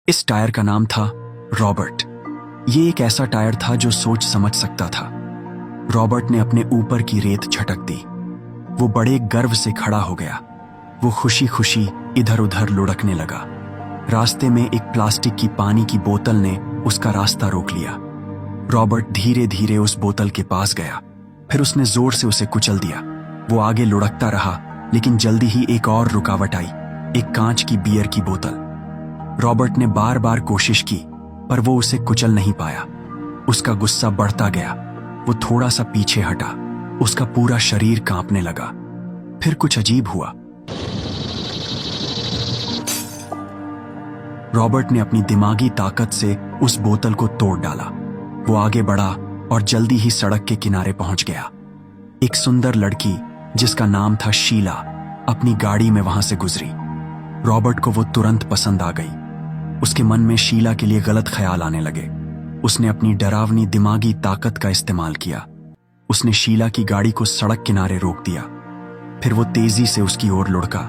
इस टायर का नाम था रॉबर्ट। ये एक ऐसा टायर था जो सोच समझ सकता था। रॉबर्ट ने अपने ऊपर की रेत झटक दी। वो बड़े गर्व से खड़ा हो गया। वो खुशी खुशी इधर उधर लुढ़कने लगा। रास्ते में एक प्लास्टिक की पानी की बोतल ने उसका रास्ता रोक लिया। रॉबर्ट धीरे धीरे उस बोतल के पास गया, फिर उसने जोर से उसे कुचल दिया। वो आगे लुढ़कता रहा, लेकिन जल्दी ही एक और रुकावट आई, एक कांच की बियर की बोतल। रॉबर्ट ने बार बार कोशिश की, पर वो उसे कुचल नहीं पाया। उसका गुस्सा बढ़ता गया। वो थोड़ा सा पीछे हटा। उसका पूरा शरीर कांपने लगा। फिर कुछ अजीब हुआ। रॉबर्ट ने अपनी दिमागी ताकत से उस बोतल को तोड़ डाला। वो आगे बढ़ा और जल्दी ही सड़क के किनारे पहुंच गया। एक सुंदर लड़की जिसका नाम था शीला अपनी गाड़ी में वहां से गुजरी। रॉबर्ट को वो तुरंत पसंद आ गई। उसके मन में शीला के लिए गलत ख्याल आने लगे। उसने अपनी डरावनी दिमागी ताकत का इस्तेमाल किया। उसने शीला की गाड़ी को सड़क किनारे रोक दिया। फिर वो तेजी से उसकी ओर लुढ़का।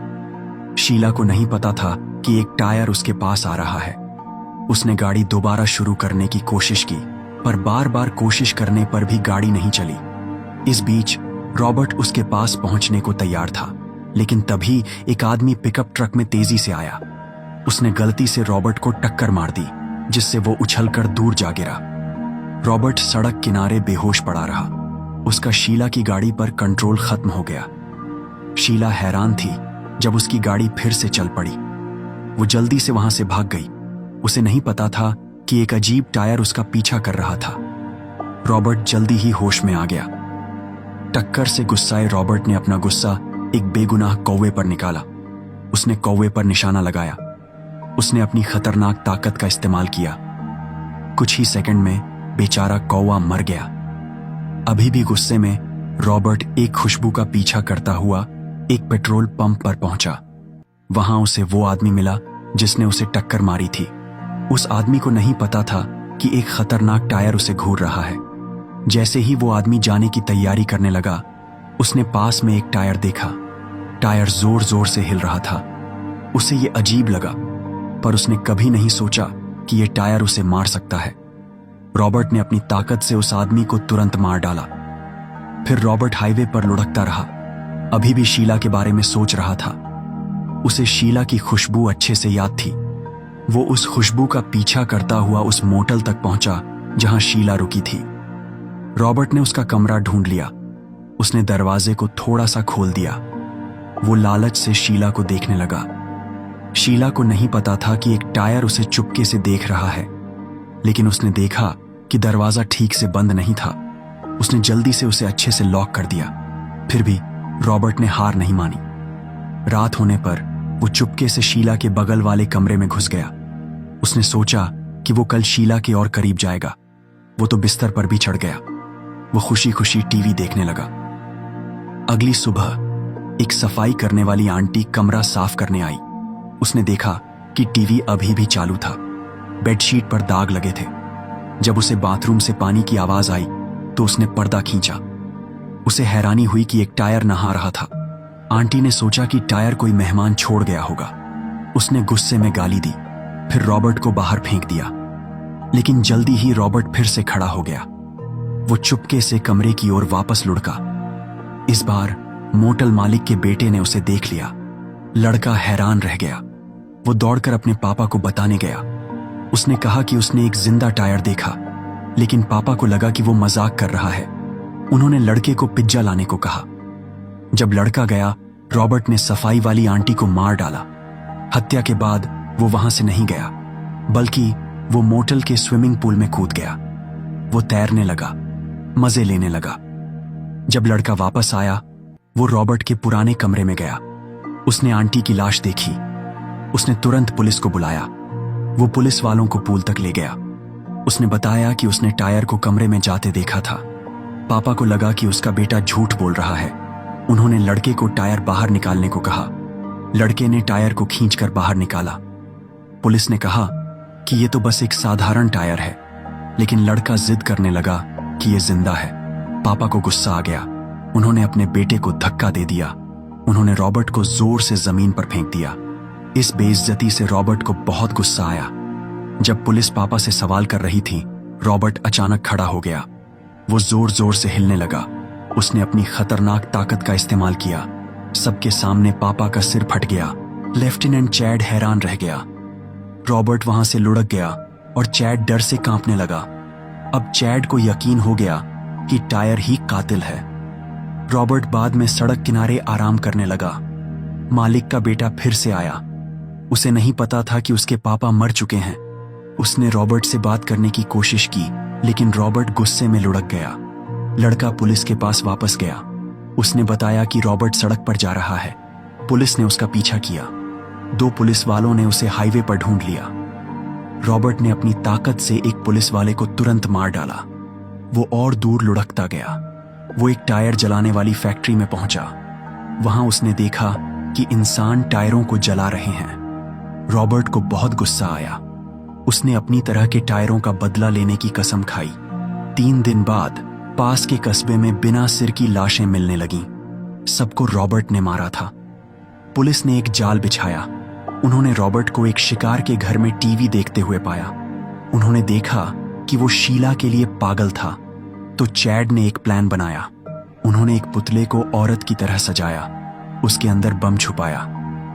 शीला को नहीं पता था कि एक टायर उसके पास आ रहा है। उसने गाड़ी दोबारा शुरू करने की कोशिश की, पर बार बार कोशिश करने पर भी गाड़ी नहीं चली। इस बीच रॉबर्ट उसके पास पहुंचने को तैयार था, लेकिन तभी एक आदमी पिकअप ट्रक में तेजी से आया। उसने गलती से रॉबर्ट को टक्कर मार दी, जिससे वो उछलकर दूर जा गिरा। रॉबर्ट सड़क किनारे बेहोश पड़ा रहा। उसका शीला की गाड़ी पर कंट्रोल खत्म हो गया। शीला हैरान थी जब उसकी गाड़ी फिर से चल पड़ी। वो जल्दी से वहां से भाग गई। उसे नहीं पता था कि एक अजीब टायर उसका पीछा कर रहा था। रॉबर्ट जल्दी ही होश में आ गया। टक्कर से गुस्साए रॉबर्ट ने अपना गुस्सा एक बेगुनाह कौवे पर निकाला। उसने कौवे पर निशाना लगाया। उसने अपनी खतरनाक ताकत का इस्तेमाल किया। कुछ ही सेकंड में बेचारा कौवा मर गया। अभी भी गुस्से में रॉबर्ट एक खुशबू का पीछा करता हुआ एक पेट्रोल पंप पर पहुंचा। वहां उसे वो आदमी मिला जिसने उसे टक्कर मारी थी। उस आदमी को नहीं पता था कि एक खतरनाक टायर उसे घूर रहा है। जैसे ही वो आदमी जाने की तैयारी करने लगा, उसने पास में एक टायर देखा। टायर जोर जोर से हिल रहा था। उसे ये अजीब लगा, पर उसने कभी नहीं सोचा कि यह टायर उसे मार सकता है। रॉबर्ट ने अपनी ताकत से उस आदमी को तुरंत मार डाला। फिर रॉबर्ट हाईवे पर लुढ़कता रहा। अभी भी शीला के बारे में सोच रहा था। उसे शीला की खुशबू अच्छे से याद थी। वो उस खुशबू का पीछा करता हुआ उस मोटल तक पहुंचा जहां शीला रुकी थी। रॉबर्ट ने उसका कमरा ढूंढ लिया। उसने दरवाजे को थोड़ा सा खोल दिया। वो लालच से शीला को देखने लगा। शीला को नहीं पता था कि एक टायर उसे चुपके से देख रहा है, लेकिन उसने देखा कि दरवाजा ठीक से बंद नहीं था। उसने जल्दी से उसे अच्छे से लॉक कर दिया। फिर भी रॉबर्ट ने हार नहीं मानी। रात होने पर वो चुपके से शीला के बगल वाले कमरे में घुस गया। उसने सोचा कि वो कल शीला के और करीब जाएगा। वो तो बिस्तर पर भी चढ़ गया। वो खुशी खुशी टीवी देखने लगा। अगली सुबह एक सफाई करने वाली आंटी कमरा साफ करने आई। उसने देखा कि टीवी अभी भी चालू था। बेडशीट पर दाग लगे थे। जब उसे बाथरूम से पानी की आवाज आई तो उसने पर्दा खींचा। उसे हैरानी हुई कि एक टायर नहा रहा था। आंटी ने सोचा कि टायर कोई मेहमान छोड़ गया होगा। उसने गुस्से में गाली दी, फिर रॉबर्ट को बाहर फेंक दिया। लेकिन जल्दी ही रॉबर्ट फिर से खड़ा हो गया। वो चुपके से कमरे की ओर वापस लुढ़का। इस बार मोटल मालिक के बेटे ने उसे देख लिया। लड़का हैरान रह गया। वो दौड़कर अपने पापा को बताने गया। उसने कहा कि उसने एक जिंदा टायर देखा, लेकिन पापा को लगा कि वो मजाक कर रहा है। उन्होंने लड़के को पिज्जा लाने को कहा। जब लड़का गया, रॉबर्ट ने सफाई वाली आंटी को मार डाला। हत्या के बाद वो वहां से नहीं गया, बल्कि वो मोटल के स्विमिंग पूल में कूद गया। वो तैरने लगा, मजे लेने लगा। जब लड़का वापस आया, वो रॉबर्ट के पुराने कमरे में गया। उसने आंटी की लाश देखी। उसने तुरंत पुलिस को बुलाया। वो पुलिस वालों को पूल तक ले गया। उसने बताया कि उसने टायर को कमरे में जाते देखा था। पापा को लगा कि उसका बेटा झूठ बोल रहा है। उन्होंने लड़के को टायर बाहर निकालने को कहा। लड़के ने टायर को खींचकर बाहर निकाला। पुलिस ने कहा कि ये तो बस एक साधारण टायर है, लेकिन लड़का जिद करने लगा कि ये जिंदा है। पापा को गुस्सा आ गया। उन्होंने अपने बेटे को धक्का दे दिया। उन्होंने रॉबर्ट को जोर से जमीन पर फेंक दिया। इस बेइज्जती से रॉबर्ट को बहुत गुस्सा आया। जब पुलिस पापा से सवाल कर रही थी, रॉबर्ट अचानक खड़ा हो गया। वो जोर जोर से हिलने लगा। उसने अपनी खतरनाक ताकत का इस्तेमाल किया। सबके सामने पापा का सिर फट गया। लेफ्टिनेंट चैड हैरान रह गया। रॉबर्ट वहां से लुढ़क गया और चैड डर से कांपने लगा। अब चैड को यकीन हो गया कि टायर ही कातिल है। रॉबर्ट बाद में सड़क किनारे आराम करने लगा। मालिक का बेटा फिर से आया। उसे नहीं पता था कि उसके पापा मर चुके हैं। उसने रॉबर्ट से बात करने की कोशिश की, लेकिन रॉबर्ट गुस्से में लुढ़क गया। लड़का पुलिस के पास वापस गया। उसने बताया कि रॉबर्ट सड़क पर जा रहा है। पुलिस ने उसका पीछा किया। 2 पुलिस वालों ने उसे हाईवे पर ढूंढ लिया। रॉबर्ट ने अपनी ताकत से एक पुलिस वाले को तुरंत मार डाला। वो और दूर लुढ़कता गया। वो एक टायर जलाने वाली फैक्ट्री में पहुंचा। वहां उसने देखा कि इंसान टायरों को जला रहे हैं। रॉबर्ट को बहुत गुस्सा आया। उसने अपनी तरह के टायरों का बदला लेने की कसम खाई। 3 दिन बाद पास के कस्बे में बिना सिर की लाशें मिलने लगीं। सबको रॉबर्ट ने मारा था। पुलिस ने एक जाल बिछाया। उन्होंने रॉबर्ट को एक शिकार के घर में टीवी देखते हुए पाया। उन्होंने देखा कि वो शीला के लिए पागल था। तो चैड ने एक प्लान बनाया। उन्होंने एक पुतले को औरत की तरह सजाया। उसके अंदर बम छुपाया।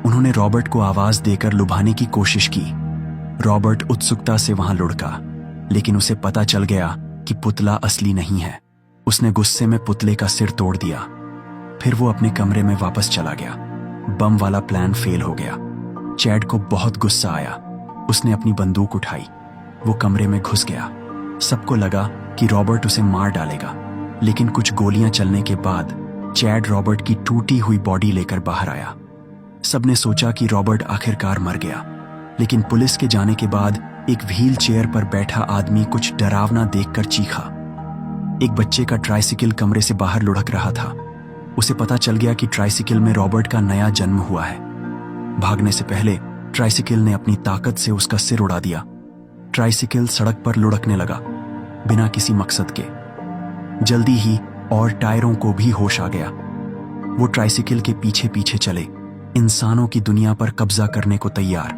उन्होंने रॉबर्ट को आवाज देकर लुभाने की कोशिश की। रॉबर्ट उत्सुकता से वहां लुढ़का, लेकिन उसे पता चल गया कि पुतला असली नहीं है। उसने गुस्से में पुतले का सिर तोड़ दिया। फिर वो अपने कमरे में वापस चला गया। बम वाला प्लान फेल हो गया। चैड को बहुत गुस्सा आया। उसने अपनी बंदूक उठाई। वो कमरे में घुस गया। सबको लगा कि रॉबर्ट उसे मार डालेगा, लेकिन कुछ गोलियां चलने के बाद चैड रॉबर्ट की टूटी हुई बॉडी लेकर बाहर आया। सबने सोचा कि रॉबर्ट आखिरकार मर गया, लेकिन पुलिस के जाने के बाद एक व्हील चेयर पर बैठा आदमी कुछ डरावना देखकर चीखा। एक बच्चे का ट्राइसिकल कमरे से बाहर लुढ़क रहा था। उसे पता चल गया कि ट्राइसिकल में रॉबर्ट का नया जन्म हुआ है। भागने से पहले ट्राइसिकल ने अपनी ताकत से उसका सिर उड़ा दिया। ट्राइसिकल सड़क पर लुढ़कने लगा, बिना किसी मकसद के। जल्दी ही और टायरों को भी होश आ गया। वो ट्राइसिकल के पीछे पीछे चले, इंसानों की दुनिया पर कब्जा करने को तैयार।